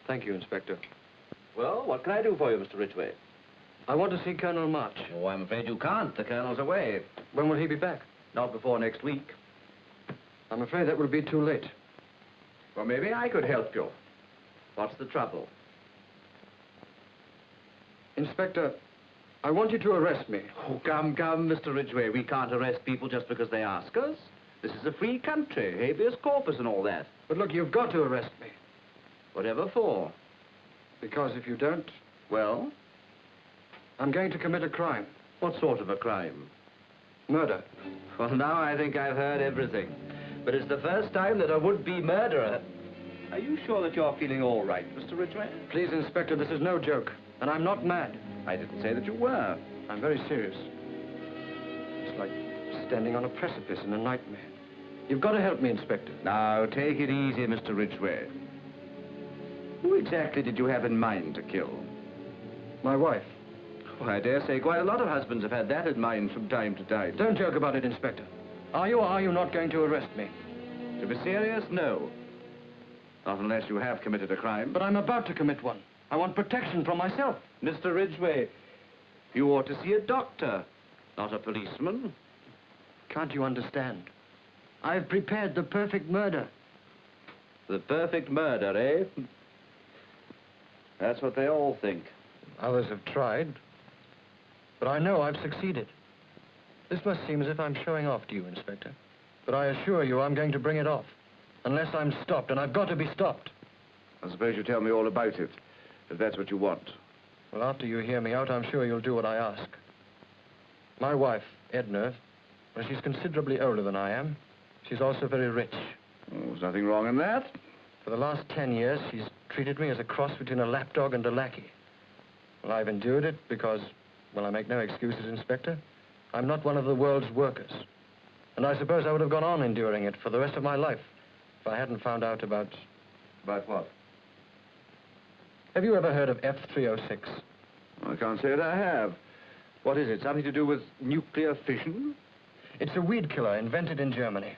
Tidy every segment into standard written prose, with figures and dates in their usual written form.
Thank you, Inspector. Well, what can I do for you, Mr. Ridgeway? I want to see Colonel March. Oh, I'm afraid you can't. The Colonel's away. When will he be back? Not before next week. I'm afraid that will be too late. Well, maybe I could help you. What's the trouble? Inspector, I want you to arrest me. Oh, come, Mr. Ridgeway. We can't arrest people just because they ask us. This is a free country, habeas corpus and all that. But look, you've got to arrest me. Whatever for? Because if you don't... Well? I'm going to commit a crime. What sort of a crime? Murder. Well, now I think I've heard everything. But it's the first time that a would-be murderer... Are you sure that you're feeling all right, Mr. Ridgeway? Please, Inspector, this is no joke. And I'm not mad. I didn't say that you were. I'm very serious. It's like standing on a precipice in a nightmare. You've got to help me, Inspector. Now, take it easy, Mr. Ridgeway. Who exactly did you have in mind to kill? My wife. Oh, I dare say quite a lot of husbands have had that in mind from time to time. Don't joke about it, Inspector. Are you or are you not going to arrest me? To be serious, no. Not unless you have committed a crime. But I'm about to commit one. I want protection from myself. Mr. Ridgeway, you ought to see a doctor, not a policeman. Can't you understand? I've prepared the perfect murder. The perfect murder, eh? That's what they all think. Others have tried. But I know I've succeeded. This must seem as if I'm showing off to you, Inspector. But I assure you I'm going to bring it off. Unless I'm stopped, and I've got to be stopped. I suppose you tell me all about it, if that's what you want. Well, after you hear me out, I'm sure you'll do what I ask. My wife, Edna, well, she's considerably older than I am. She's also very rich. Oh, there's nothing wrong in that. For the last 10 years, she's treated me as a cross between a lapdog and a lackey. Well, I've endured it because, well, I make no excuses, Inspector. I'm not one of the world's workers. And I suppose I would have gone on enduring it for the rest of my life if I hadn't found out about... About what? Have you ever heard of F306? I can't say that I have. What is it? Something to do with nuclear fission? It's a weed killer invented in Germany.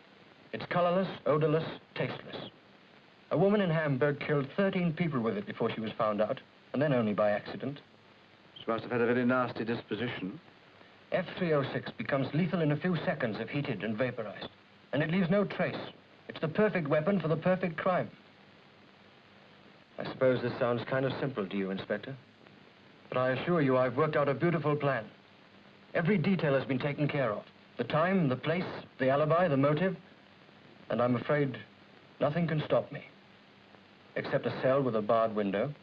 It's colorless, odorless, tasteless. A woman in Hamburg killed 13 people with it before she was found out, and then only by accident. She must have had a very nasty disposition. F306 becomes lethal in a few seconds if heated and vaporized, and it leaves no trace. It's the perfect weapon for the perfect crime. I suppose this sounds kind of simple to you, Inspector, but I assure you I've worked out a beautiful plan. Every detail has been taken care of. The time, the place, the alibi, the motive, and I'm afraid nothing can stop me, except a cell with a barred window.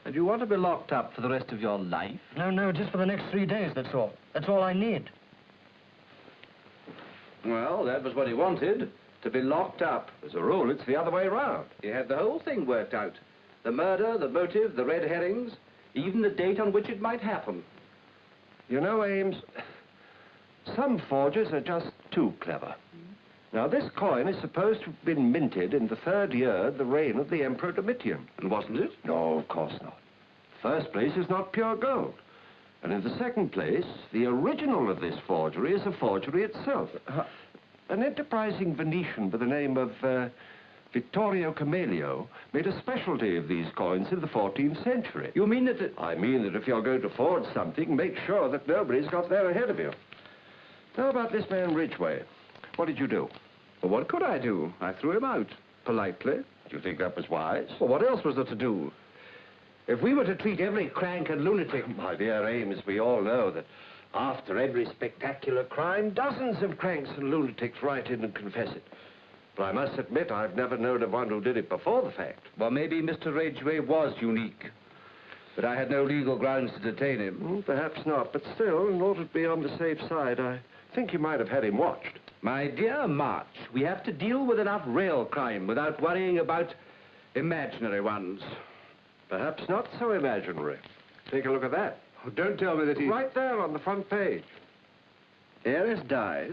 And you want to be locked up for the rest of your life? No, just for the next 3 days, that's all. That's all I need. Well, that was what he wanted, to be locked up. As a rule, it's the other way around. He had the whole thing worked out. The murder, the motive, the red herrings, even the date on which it might happen. You know, Ames, some forgers are just too clever. Now, this coin is supposed to have been minted in the 3rd year of the reign of the Emperor Domitian. And wasn't it? No, of course not. First place is not pure gold. And in the second place, the original of this forgery is a forgery itself. An enterprising Venetian by the name of Vittorio Camelio made a specialty of these coins in the 14th century. You mean that... I mean that if you're going to forge something, make sure that nobody's got there ahead of you. How about this man Ridgeway? What did you do? Well, what could I do? I threw him out, politely. Do you think that was wise? Well, what else was there to do? If we were to treat every crank and lunatic... My dear Ames, we all know that after every spectacular crime, dozens of cranks and lunatics write in and confess it. But I must admit, I've never known of one who did it before the fact. Well, maybe Mr. Ridgeway was unique. But I had no legal grounds to detain him. Perhaps not, but still, in order to be on the safe side, I think you might have had him watched. My dear March, we have to deal with enough real crime without worrying about imaginary ones. Perhaps not so imaginary. Take a look at that. Oh, don't tell me that he... Right there on the front page. Heiress dies.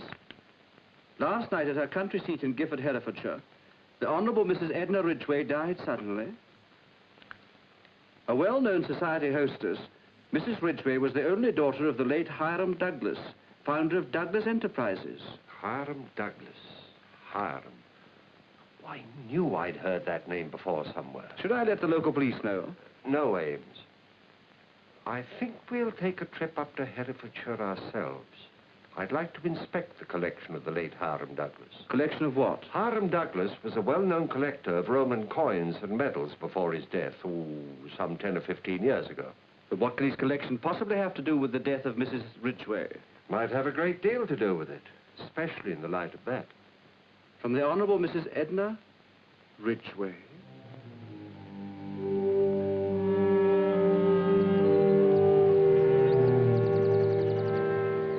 Last night at her country seat in Gifford, Herefordshire, the Honourable Mrs. Edna Ridgeway died suddenly. A well-known society hostess, Mrs. Ridgeway was the only daughter of the late Hiram Douglas, founder of Douglas Enterprises. Hiram Douglas. Hiram. I knew I'd heard that name before somewhere. Should I let the local police know? No, Ames. I think we'll take a trip up to Herefordshire ourselves. I'd like to inspect the collection of the late Hiram Douglas. Collection of what? Hiram Douglas was a well-known collector of Roman coins and medals before his death, some 10 or 15 years ago. But what can his collection possibly have to do with the death of Mrs. Ridgeway? Might have a great deal to do with it, especially in the light of that. From the Honourable Mrs. Edna Ridgeway.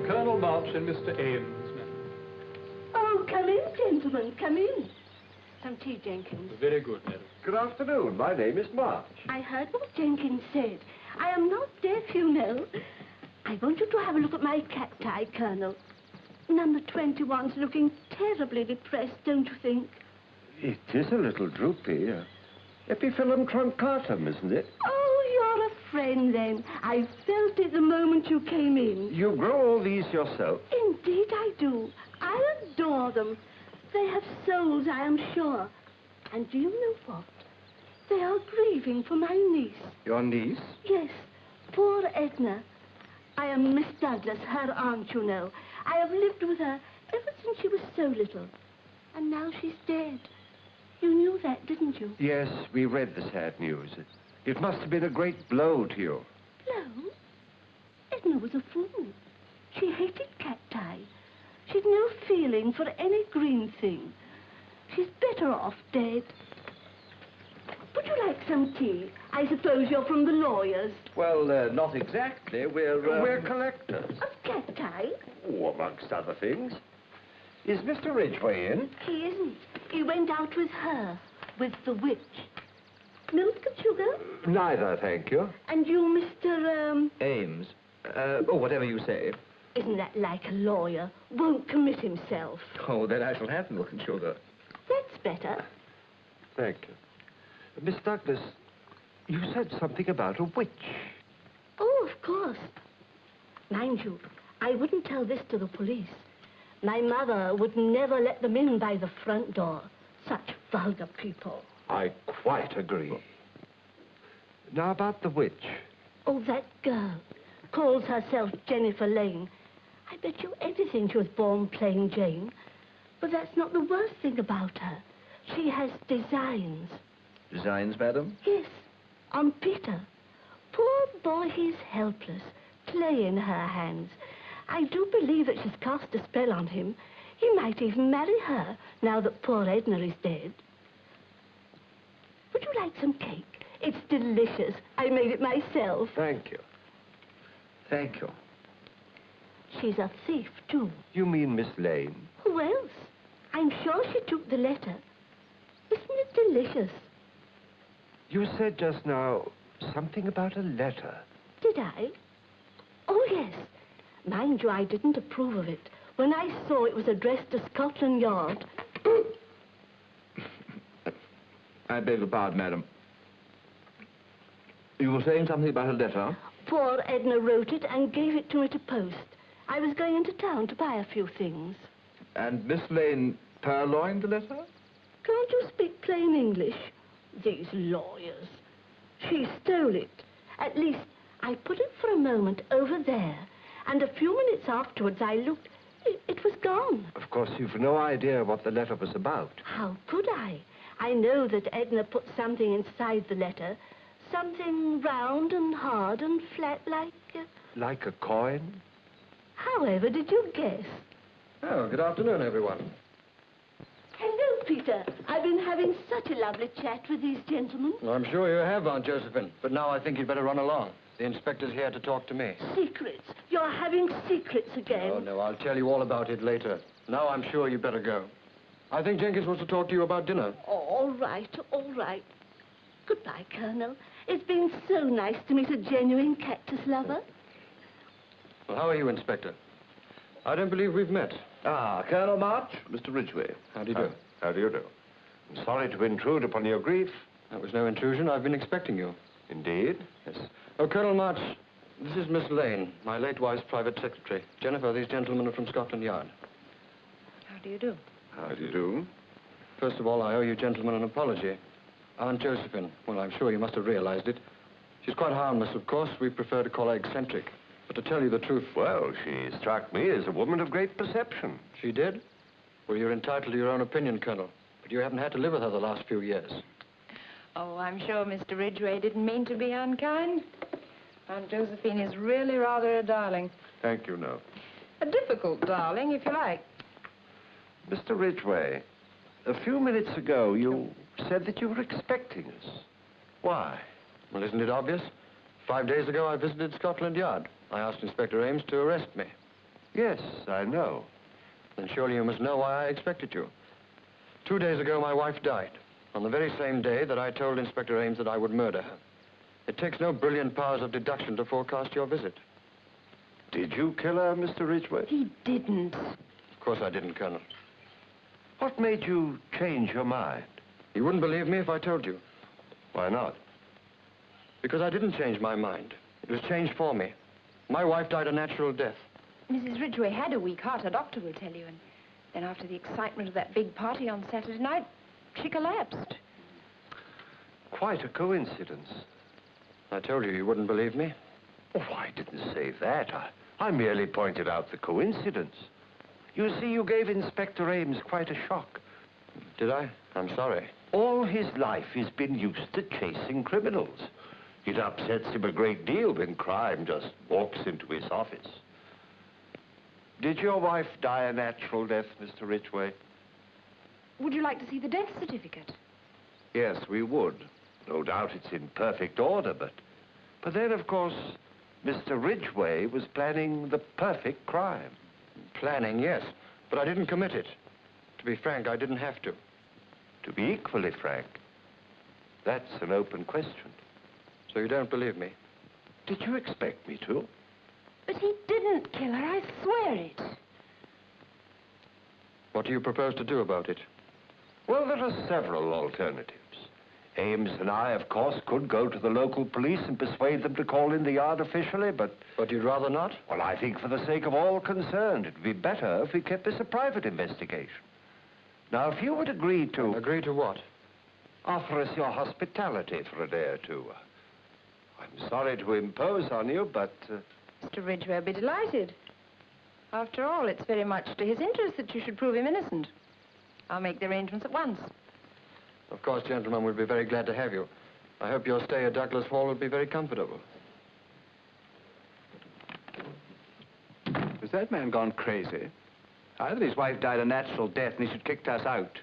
Colonel March and Mr. Ames, ma'am. Oh, come in, gentlemen, come in. Some tea, Jenkins. Very good, madam. Good afternoon. My name is March. I heard what Jenkins said. I am not deaf, you know. I want you to have a look at my cacti, Colonel. Number 21's looking terribly depressed, don't you think? It is a little droopy. Epiphyllum truncatum, isn't it? Oh, you're a friend, then. I felt it the moment you came in. You grow all these yourself? Indeed I do. I adore them. They have souls, I am sure. And do you know what? They are grieving for my niece. Your niece? Yes, poor Edna. I am Miss Douglas, her aunt, you know. I have lived with her ever since she was so little. And now she's dead. You knew that, didn't you? Yes, we read the sad news. It must have been a great blow to you. Blow? Edna was a fool. She hated cacti. She'd no feeling for any green thing. She's better off dead. Would you like some tea? I suppose you're from the lawyers. Well, not exactly. We're collectors. Of cacti? Oh, amongst other things. Is Mr. Ridgeway in? He isn't. He went out with her, with the witch. Milk and sugar? Neither, thank you. And you, Mr. Ames. Whatever you say. Isn't that like a lawyer? Won't commit himself. Oh, then I shall have milk and sugar. That's better. Thank you. Miss Douglas, you said something about a witch. Oh, of course. Mind you, I wouldn't tell this to the police. My mother would never let them in by the front door. Such vulgar people. I quite agree. Now, about the witch. Oh, that girl. Calls herself Jennifer Lane. I bet you anything she was born plain Jane. But that's not the worst thing about her. She has designs. Designs, madam? Yes, on Peter. Poor boy, he's helpless. Clay in her hands. I do believe that she's cast a spell on him. He might even marry her, now that poor Edna is dead. Would you like some cake? It's delicious. I made it myself. Thank you. Thank you. She's a thief, too. You mean Miss Lane? Who else? I'm sure she took the letter. Isn't it delicious? You said just now something about a letter. Did I? Oh, yes. Mind you, I didn't approve of it. When I saw it was addressed to Scotland Yard... I beg your pardon, madam. You were saying something about a letter? Poor Edna wrote it and gave it to me to post. I was going into town to buy a few things. And Miss Lane purloined the letter? Can't you speak plain English? These lawyers. She stole it. At least, I put it for a moment over there, and a few minutes afterwards I looked. It was gone. Of course, you've no idea what the letter was about. How could I? I know that Edna put something inside the letter. Something round and hard and flat like... Like a coin? However did you guess? Oh, good afternoon, everyone. Hello, Peter. I've been having such a lovely chat with these gentlemen. Well, I'm sure you have, Aunt Josephine. But now I think you'd better run along. The inspector's here to talk to me. Secrets. You're having secrets again. Oh, no, I'll tell you all about it later. Now I'm sure you'd better go. I think Jenkins wants to talk to you about dinner. Oh, all right, all right. Goodbye, Colonel. It's been so nice to meet a genuine cactus lover. Well, how are you, Inspector? I don't believe we've met. Ah, Colonel March, Mr. Ridgeway. How do you do? How do you do? I'm sorry to intrude upon your grief. That was no intrusion. I've been expecting you. Indeed? Yes. Oh, Colonel March, this is Miss Lane, my late wife's private secretary. Jennifer, these gentlemen are from Scotland Yard. How do you do? How do you do? First of all, I owe you gentlemen an apology. Aunt Josephine, well, I'm sure you must have realized it. She's quite harmless, of course. We prefer to call her eccentric. But to tell you the truth... Well, she struck me as a woman of great perception. She did? Well, you're entitled to your own opinion, Colonel. But you haven't had to live with her the last few years. Oh, I'm sure Mr. Ridgeway didn't mean to be unkind. Aunt Josephine is really rather a darling. Thank you, no. A difficult darling, if you like. Mr. Ridgeway, a few minutes ago, you said that you were expecting us. Why? Well, isn't it obvious? 5 days ago, I visited Scotland Yard. I asked Inspector Ames to arrest me. Yes, I know. Then surely you must know why I expected you. 2 days ago, my wife died. On the very same day that I told Inspector Ames that I would murder her. It takes no brilliant powers of deduction to forecast your visit. Did you kill her, Mr. Ridgeway? He didn't. Of course I didn't, Colonel. What made you change your mind? You wouldn't believe me if I told you. Why not? Because I didn't change my mind. It was changed for me. My wife died a natural death. Mrs. Ridgeway had a weak heart, a doctor will tell you. And then after the excitement of that big party on Saturday night, she collapsed. Quite a coincidence. I told you wouldn't believe me. Oh, I didn't say that. I merely pointed out the coincidence. You see, you gave Inspector Ames quite a shock. Did I? I'm sorry. All his life he's been used to chasing criminals. It upsets him a great deal when crime just walks into his office. Did your wife die a natural death, Mr. Ridgeway? Would you like to see the death certificate? Yes, we would. No doubt it's in perfect order, but then, of course, Mr. Ridgeway was planning the perfect crime. Planning, yes, but I didn't commit it. To be frank, I didn't have to. To be equally frank, that's an open question. So you don't believe me? Did you expect me to? But he didn't kill her, I swear it. What do you propose to do about it? Well, there are several alternatives. Ames and I, of course, could go to the local police and persuade them to call in the yard officially, but... But you'd rather not? Well, I think for the sake of all concerned, it'd be better if we kept this a private investigation. Now, if you would agree to... Agree to what? Offer us your hospitality for a day or two. I'm sorry to impose on you, but... Mr. Ridgeway will be delighted. After all, it's very much to his interest that you should prove him innocent. I'll make the arrangements at once. Of course, gentlemen, we'd be very glad to have you. I hope your stay at Douglas Hall will be very comfortable. Has that man gone crazy? Either his wife died a natural death and he should kicked us out,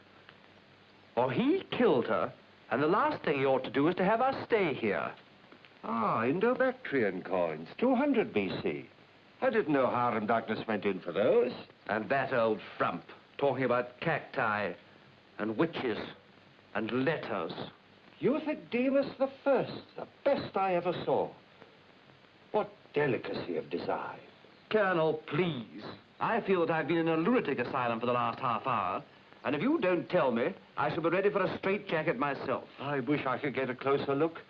or he killed her, and the last thing he ought to do is to have us stay here. Ah, Indo-Bactrian coins, 200 BC. I didn't know Hiram Douglas went in for those. And that old frump, talking about cacti and witches and letters. Euthydemus the First, the best I ever saw. What delicacy of design. Colonel, please. I feel that I've been in a lunatic asylum for the last half hour, and if you don't tell me, I shall be ready for a straitjacket myself. I wish I could get a closer look.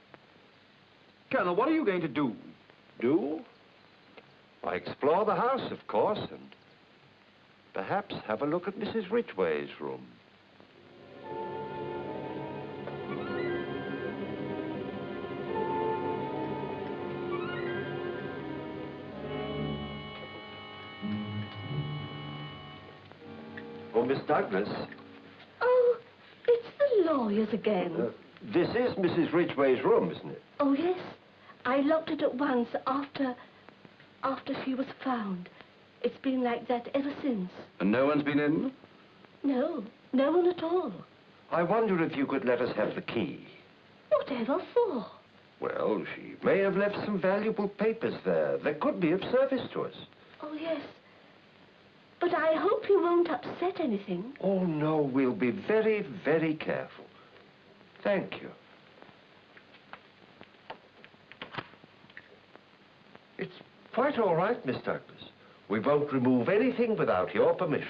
Colonel, what are you going to do? Do? I explore the house, of course, and perhaps have a look at Mrs. Ridgeway's room. Oh, Miss Douglas. Oh, it's the lawyers again. This is Mrs. Ridgeway's room, isn't it? Oh, yes. I locked it at once after she was found. It's been like that ever since. And no one's been in? No, no one at all. I wonder if you could let us have the key. Whatever for? Well, she may have left some valuable papers there that could be of service to us. Oh, yes. But I hope you won't upset anything. Oh, no, we'll be very, very careful. Thank you. It's quite all right, Miss Douglas. We won't remove anything without your permission.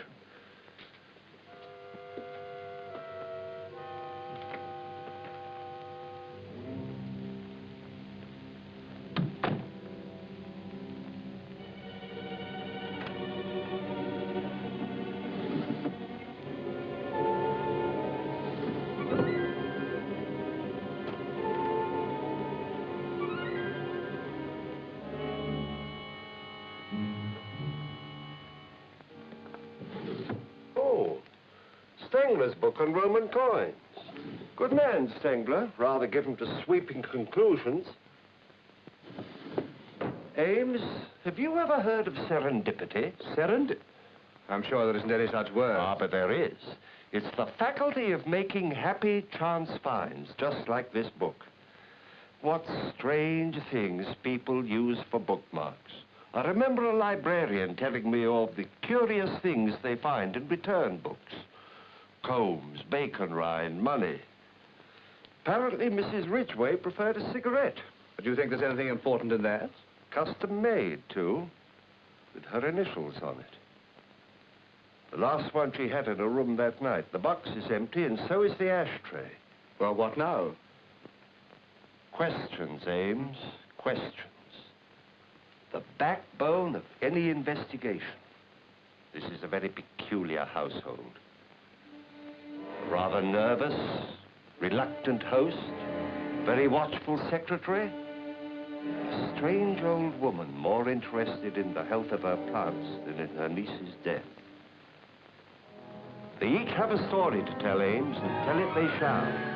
Stengler's book on Roman coins. Good man, Stengler. Rather given to sweeping conclusions. Ames, have you ever heard of serendipity? I'm sure there isn't any such word. Ah, but there is. It's the faculty of making happy chance finds, just like this book. What strange things people use for bookmarks. I remember a librarian telling me of the curious things they find in return books. Combs, bacon rind, money. Apparently, Mrs. Ridgeway preferred a cigarette. Do you think there's anything important in that? Custom made, too, with her initials on it. The last one she had in her room that night. The box is empty, and so is the ashtray. Well, what now? Questions, Ames, questions. The backbone of any investigation. This is a very peculiar household. A rather nervous, reluctant host, very watchful secretary, a strange old woman more interested in the health of her plants than in her niece's death. They each have a story to tell, Ames, and tell it they shall.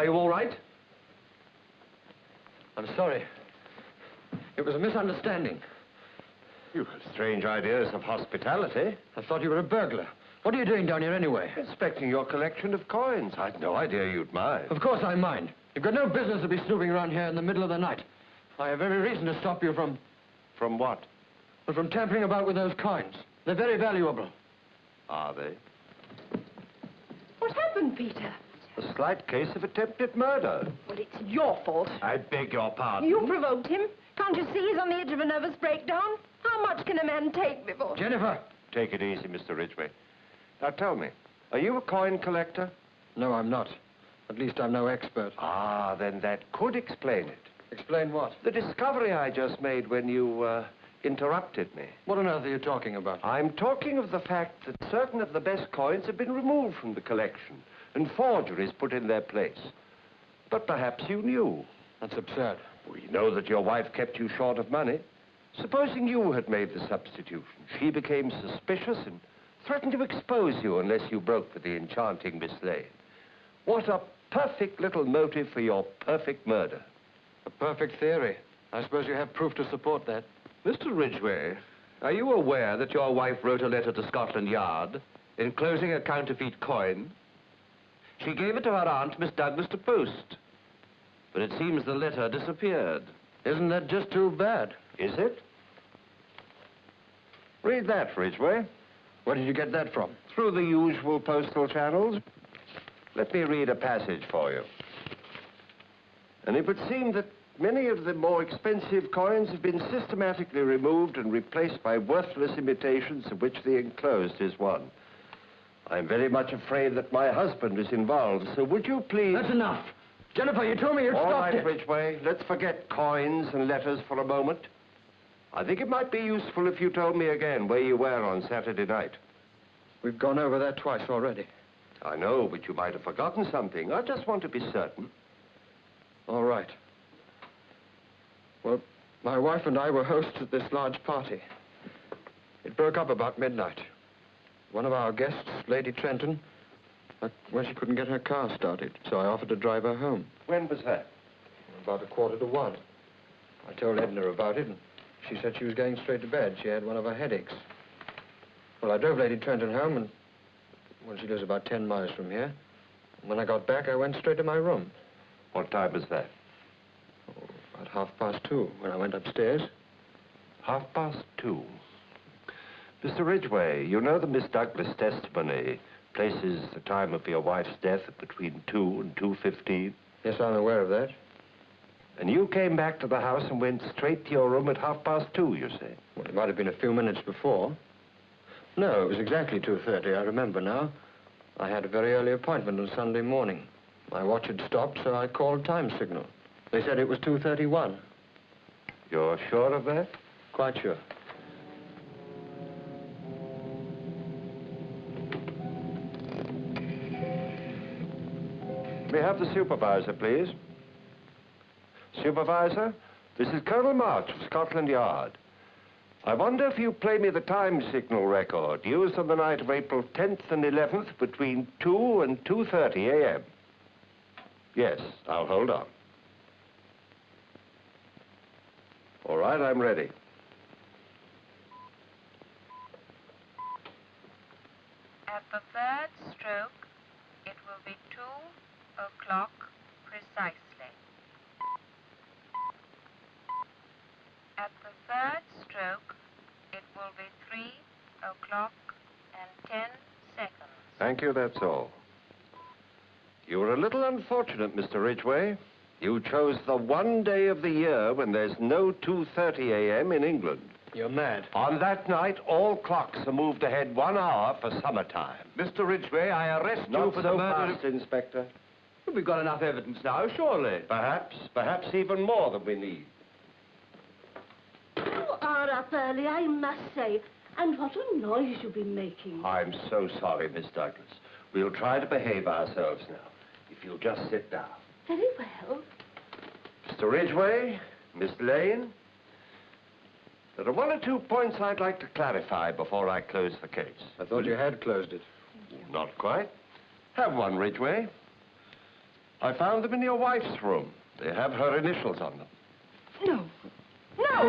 Are you all right? I'm sorry. It was a misunderstanding. You have strange ideas of hospitality. I thought you were a burglar. What are you doing down here anyway? Inspecting your collection of coins. I'd no idea you'd mind. Of course I mind. You've got no business to be snooping around here in the middle of the night. I have every reason to stop you from... From what? Well, from tampering about with those coins. They're very valuable. Are they? What happened, Peter? A slight case of attempted murder. Well, it's your fault. I beg your pardon. You provoked him. Can't you see he's on the edge of a nervous breakdown? How much can a man take before... Jennifer! Take it easy, Mr. Ridgeway. Now tell me, are you a coin collector? No, I'm not. At least I'm no expert. Ah, then that could explain it. Explain what? The discovery I just made when you, interrupted me. What on earth are you talking about? I'm talking of the fact that certain of the best coins have been removed from the collection and forgeries put in their place. But perhaps you knew. That's absurd. We know that your wife kept you short of money. Supposing you had made the substitution, she became suspicious and threatened to expose you unless you broke with the enchanting Miss Lane. What a perfect little motive for your perfect murder. A perfect theory. I suppose you have proof to support that. Mr. Ridgeway, are you aware that your wife wrote a letter to Scotland Yard enclosing a counterfeit coin? She gave it to her aunt, Miss Douglas, to post. But it seems the letter disappeared. Isn't that just too bad? Is it? Read that, Ridgeway. Where did you get that from? Through the usual postal channels. Let me read a passage for you. And it would seem that many of the more expensive coins have been systematically removed and replaced by worthless imitations, of which the enclosed is one. I'm very much afraid that my husband is involved, so would you please... That's enough. Jennifer, you told me you'd All stopped right, it. Ridgeway, let's forget coins and letters for a moment. I think it might be useful if you told me again where you were on Saturday night. We've gone over that twice already. I know, but you might have forgotten something. I just want to be certain. All right. Well, my wife and I were hosts at this large party. It broke up about midnight. One of our guests, Lady Trenton, well, she couldn't get her car started, so I offered to drive her home. When was that? About 1:45. I told Edna about it, and she said she was going straight to bed. She had one of her headaches. Well, I drove Lady Trenton home, and, well, she lives about 10 miles from here. And when I got back, I went straight to my room. What time was that? Oh, about 2:30, when I went upstairs. 2:30. Mr. Ridgeway, you know the Miss Douglas testimony places the time of your wife's death at between 2 and 2:15? Yes, I'm aware of that. And you came back to the house and went straight to your room at 2:30, you say? Well, it might have been a few minutes before. No, it was exactly 2:30, I remember now. I had a very early appointment on Sunday morning. My watch had stopped, so I called time signal. They said it was 2:31. You're sure of that? Quite sure. May I have the supervisor, please? Supervisor, this is Colonel March of Scotland Yard. I wonder if you play me the time signal record used on the night of April 10th and 11th between 2 and 2:30 a.m. Yes, I'll hold on. All right, I'm ready. At the third stroke, it will be 2 o'clock precisely. At the third stroke, it will be 3 o'clock and 10 seconds. Thank you, that's all. You were a little unfortunate, Mr. Ridgeway. You chose the one day of the year when there's no 2:30 a.m. in England. You're mad. On that night, all clocks are moved ahead 1 hour for summertime. Mr. Ridgeway, I arrest you Not for so the murder fast, Inspector. We've got enough evidence now, surely. Perhaps even more than we need. You are up early, I must say. And what a noise you've been making. I'm so sorry, Miss Douglas. We'll try to behave ourselves now. If you'll just sit down. Very well. Mr. Ridgeway, Miss Lane, there are 1 or 2 points I'd like to clarify before I close the case. I thought you had closed it. Not quite. Have one, Ridgeway. I found them in your wife's room. They have her initials on them. No. No!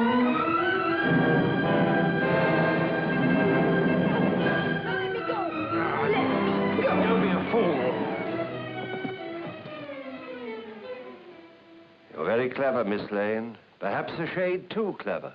Let me go! Let me go! Don't be a fool. You're very clever, Miss Lane. Perhaps a shade too clever.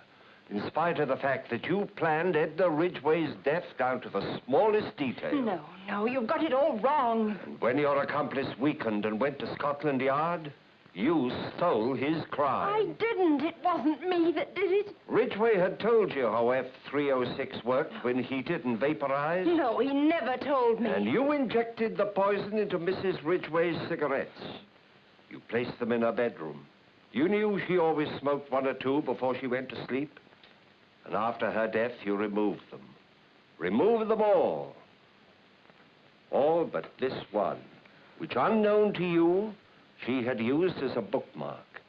In spite of the fact that you planned Edna Ridgeway's death down to the smallest detail. No, you've got it all wrong. And when your accomplice weakened and went to Scotland Yard, you stole his crime. I didn't. It wasn't me that did it. Ridgeway had told you how F-306 worked when heated and vaporized. No, he never told me. And you injected the poison into Mrs. Ridgeway's cigarettes. You placed them in her bedroom. You knew she always smoked 1 or 2 before she went to sleep. And after her death, you removed them. Removed them all. All but this one, which unknown to you, she had used as a bookmark.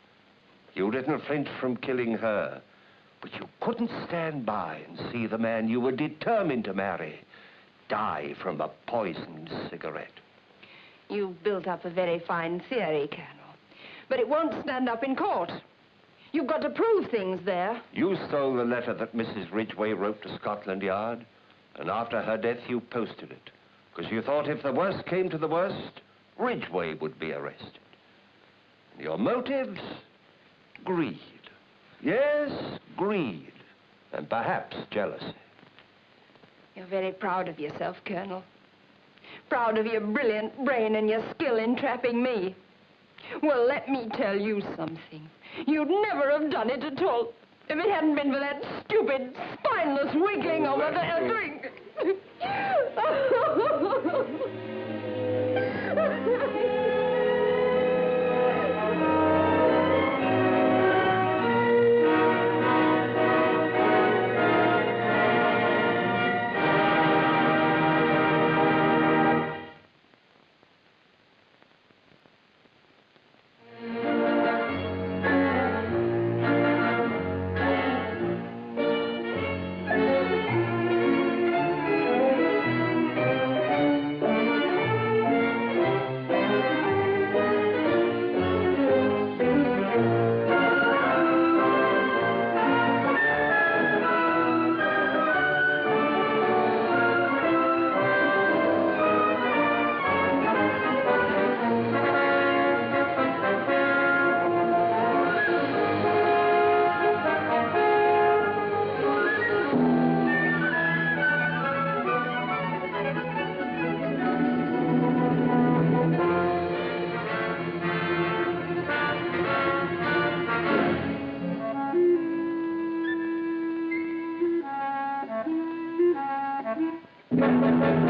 You didn't flinch from killing her, but you couldn't stand by and see the man you were determined to marry die from a poisoned cigarette. You've built up a very fine theory, Colonel. But it won't stand up in court. You've got to prove things there. You stole the letter that Mrs. Ridgeway wrote to Scotland Yard, and after her death you posted it, because you thought if the worst came to the worst, Ridgeway would be arrested. And your motives? Greed. Yes, greed. And perhaps jealousy. You're very proud of yourself, Colonel. Proud of your brilliant brain and your skill in trapping me. Well, let me tell you something. You'd never have done it at all if it hadn't been for that stupid, spineless wiggling over there drink. Thank you.